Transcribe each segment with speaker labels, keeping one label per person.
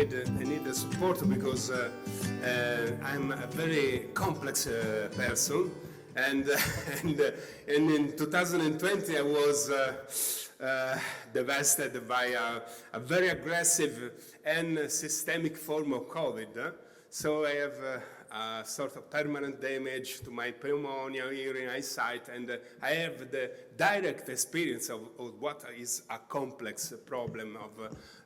Speaker 1: need the support because I'm a very complex person, and and in 2020 I was devastated by a very aggressive and systemic form of COVID. So I have a sort of permanent damage to my pneumonia, hearing, eyesight, and I have the direct experience of what is a complex problem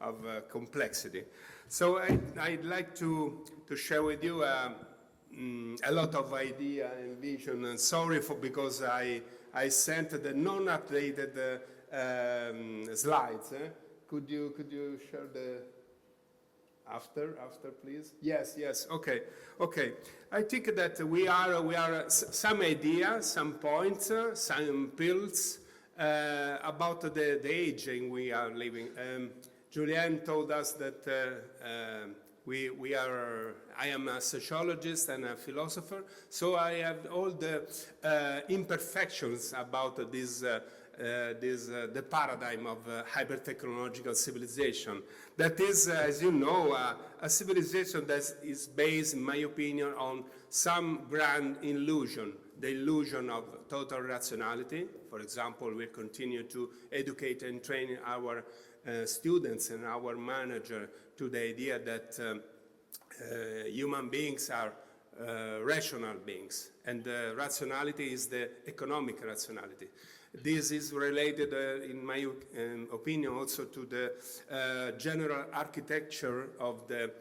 Speaker 1: of complexity. So I'd like to share with you a lot of idea and vision. And sorry because I sent the non-updated slides. Could you share the after please? Yes. Okay. I think that we are some idea, some points, some pills about the aging we are living. Julianne told us that I am a sociologist and a philosopher, so I have all the imperfections about this the paradigm of hyper-technological civilization. That is, as you know, a civilization that is based, in my opinion, on some grand illusion, the illusion of total rationality. For example, we continue to educate and train our students and our manager to the idea that human beings are rational beings, and rationality is the economic rationality. This is related, in my opinion, also to the general architecture of the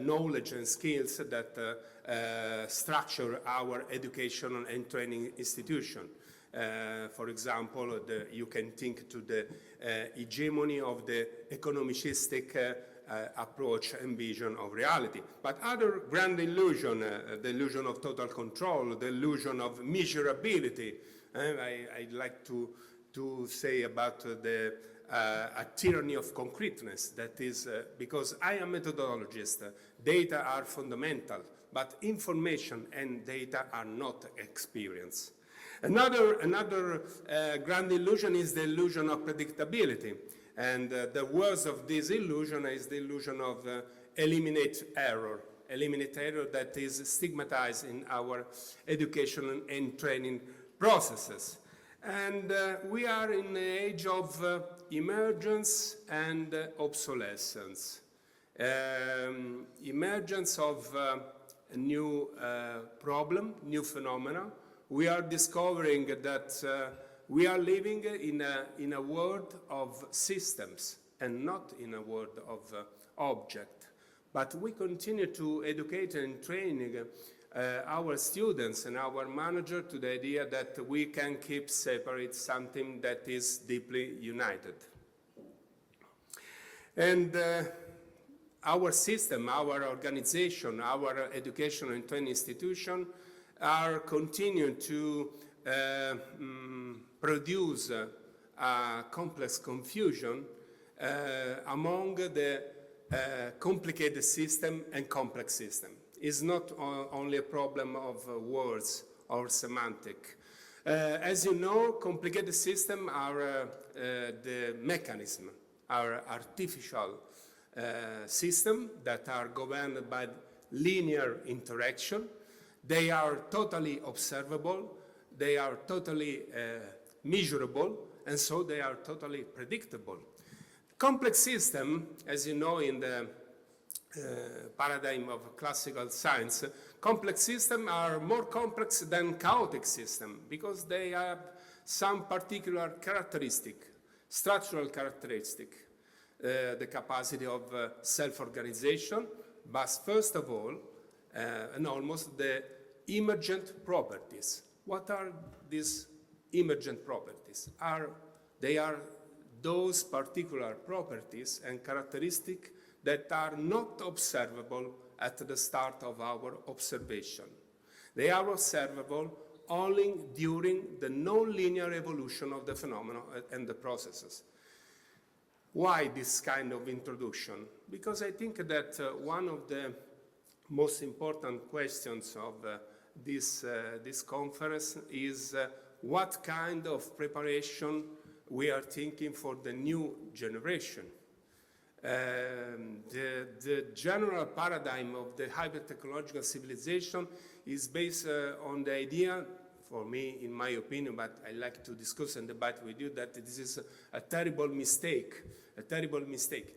Speaker 1: knowledge and skills that structure our educational and training institution. For example, you can think to the hegemony of the economicistic approach and vision of reality. But other grand illusion, the illusion of total control, the illusion of measurability, I'd like to say about the a tyranny of concreteness. That is because I am a methodologist. Data are fundamental, but information and data are not experience. Another grand illusion is the illusion of predictability. And the worst of this illusion is the illusion of eliminate error that is stigmatized in our education and training processes. And we are in the age of emergence and obsolescence. Emergence of a new problem, new phenomena. We are discovering that we are living in a world of systems and not in a world of object. But we continue to educate and train our students and our manager to the idea that we can keep separate something that is deeply united. And our system, our organization, our education and training institution are continuing to produce a complex confusion among the complicated system and complex system. It's not only a problem of words or semantic. As you know, complicated systems are the mechanism, are artificial systems that are governed by linear interaction. They are totally observable, they are totally measurable, and so they are totally predictable. Complex system, as you know, in the paradigm of classical science, complex systems are more complex than chaotic systems because they have some particular characteristic, structural characteristic, the capacity of self-organization, but first of all, and almost the emergent properties. What are these emergent properties? They are those particular properties and characteristics that are not observable at the start of our observation. They are observable only during the non-linear evolution of the phenomena and the processes. Why this kind of introduction? Because I think that one of the most important questions of this conference is what kind of preparation we are thinking for the new generation. The general paradigm of the hyper-technological civilization is based on the idea, for me, in my opinion, but I like to discuss and debate with you, that this is a terrible mistake,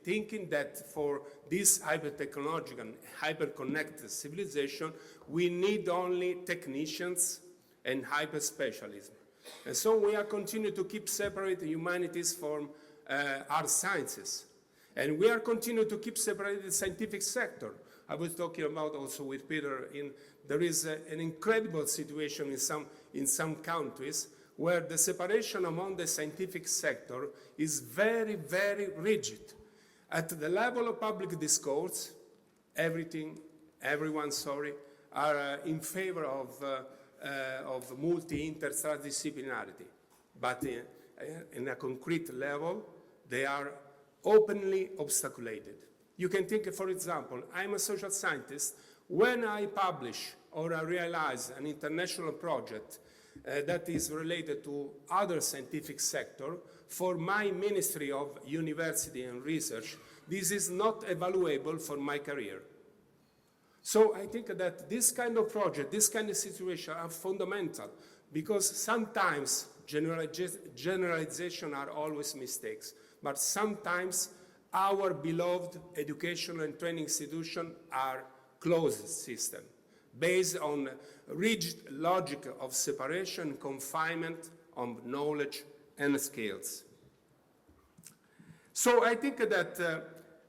Speaker 1: thinking that for this hyper-technological, hyper-connected civilization, we need only technicians and hyper-specialism. And so we are continuing to keep separate the humanities from art sciences. And we are continuing to keep separated the scientific sector. I was talking about also with Peter, there is an incredible situation in some countries where the separation among the scientific sector is very, very rigid. At the level of public discourse, everyone, are in favor of multi-interdisciplinarity. But in a concrete level, they are openly obstaculated. You can think, for example, I'm a social scientist. When I publish or I realize an international project that is related to other scientific sector, for my Ministry of University and Research, this is not evaluable for my career. So I think that this kind of project, this kind of situation are fundamental, because sometimes generalization are always mistakes, but sometimes our beloved education and training institutions are closed system, based on rigid logic of separation, confinement of knowledge and skills. So I think that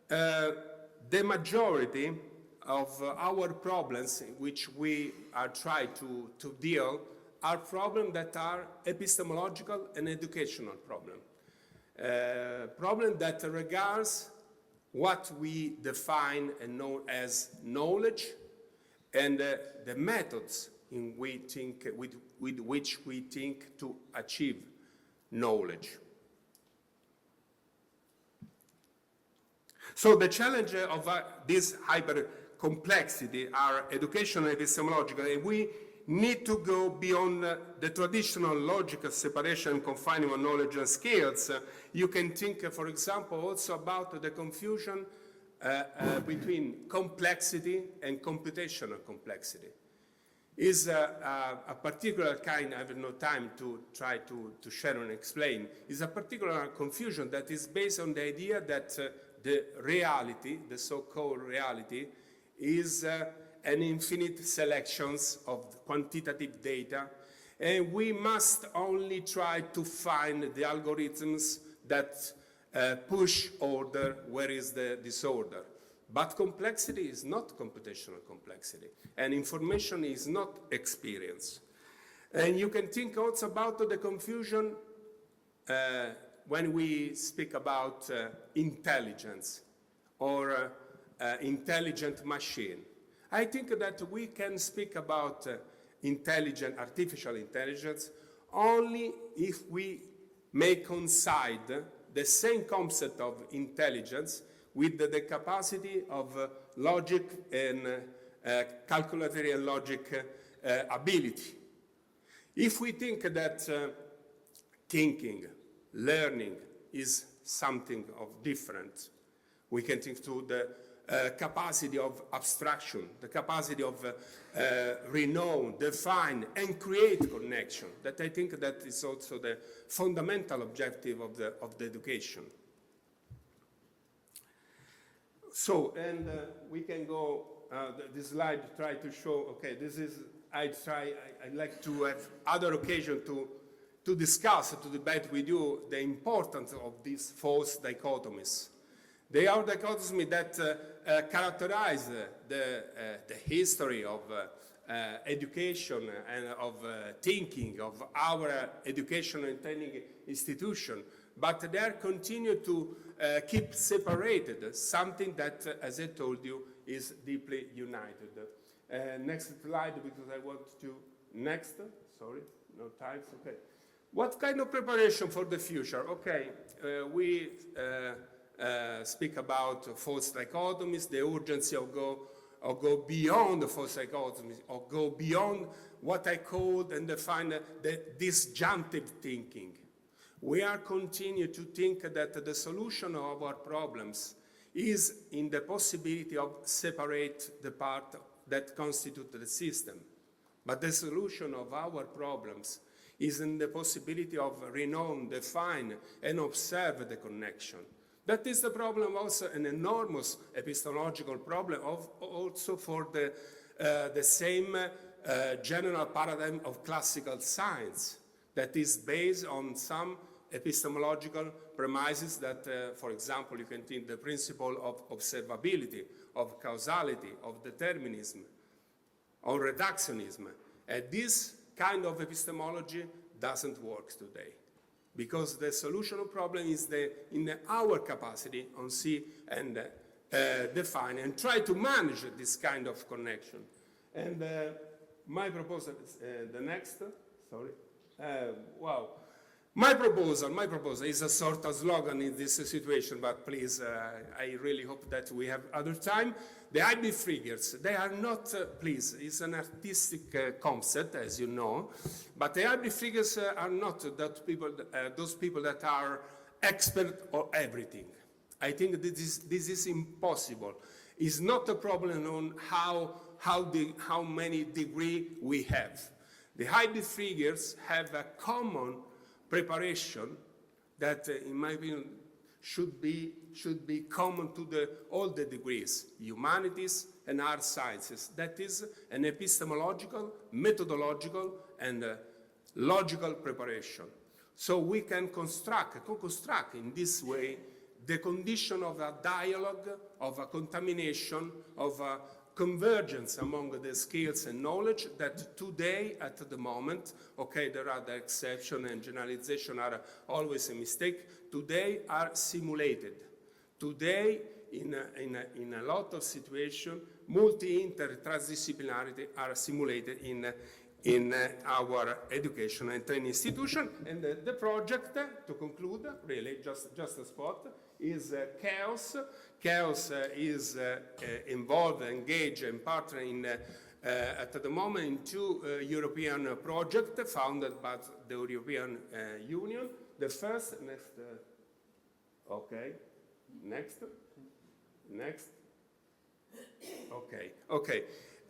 Speaker 1: the majority of our problems which we are trying to deal are problems that are epistemological and educational problems. Problem that regards what we define and know as knowledge and the methods with which we think to achieve knowledge. So the challenge of this hyper-complexity are educational and epistemological, and we need to go beyond the traditional logical separation and confining of knowledge and skills. You can think, for example, also about the confusion between complexity and computational complexity. Is a particular kind, I have no time to try to share and explain, is a particular confusion that is based on the idea that the reality, the so-called reality, is an infinite selections of quantitative data, and we must only try to find the algorithms that push order where is the disorder. But complexity is not computational complexity, and information is not experience. And you can think also about the confusion when we speak about intelligence or intelligent machine. I think that we can speak about artificial intelligence only if we may coincide the same concept of intelligence with the capacity of logic and calculatory and logic ability. If we think that thinking, learning is something of different, we can think to the capacity of abstraction, the capacity of renown, define, and create connection. That I think that is also the fundamental objective of the education. So, and we can go, this slide try to show, okay, this is, I'd like to have other occasion to discuss, to debate with you the importance of these false dichotomies. They are dichotomies that characterize the history of education and of thinking of our education and training institution, but they continue to keep separated, something that, as I told you, is deeply united. Next slide, because I want to, next, sorry, no time, okay. What kind of preparation for the future? Okay, we speak about false dichotomies, the urgency of go beyond the false dichotomies, or go beyond what I called and define the disjunctive thinking. We are continue to think that the solution of our problems is in the possibility of separate the part that constitute the system. But the solution of our problems is in the possibility of renown, define, and observe the connection. That is the problem, also an enormous epistemological problem also for the same general paradigm of classical science that is based on some epistemological premises that, for example, you can think the principle of observability, of causality, of determinism, or reductionism. And this kind of epistemology doesn't work today, because the solution of problem is in our capacity on see and define and try to manage this kind of connection. And my proposal is the next, sorry, wow. My proposal is a sort of slogan in this situation, but please, I really hope that we have other time. The hybrid figures, they are not, please, it's an artistic concept, as you know, but the hybrid figures are not that people, those people that are expert on everything. I think this is impossible. It's not a problem on how many degrees we have. The hybrid figures have a common preparation that, in my opinion, should be common to all the degrees, humanities and art sciences. That is an epistemological, methodological, and logical preparation. So we can co-construct in this way the condition of a dialogue, of a contamination, of a convergence among the skills and knowledge that today, at the moment, okay, there are the exceptions and generalization are always a mistake, today are simulated. Today, in a lot of situations, multi-inter-transdisciplinarity are simulated in our education and training institution. And the project, to conclude, really, just a spot, is chaos. Chaos is involved, engaged, and partnering at the moment in two European projects founded by the European Union. The first, okay, next, okay.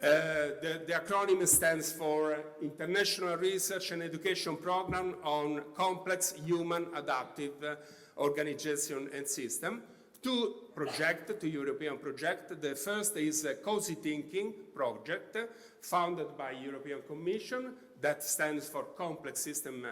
Speaker 1: The acronym stands for International Research and Education Program on Complex Human Adaptive Organization and System. Two European projects. The first is a Cozy Thinking project funded by European Commission that stands for Complex System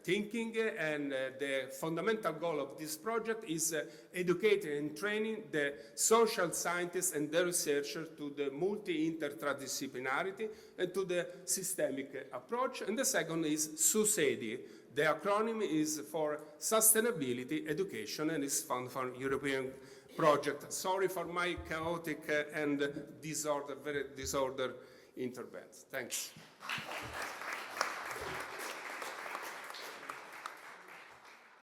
Speaker 1: Thinking, and the fundamental goal of this project is educating and training the social scientists and the researchers to the multi-interdisciplinarity and to the systemic approach. And the second is SUSEDI. The acronym is for Sustainability Education and is funded for European project. Sorry for my chaotic and very disordered intervention. Thanks.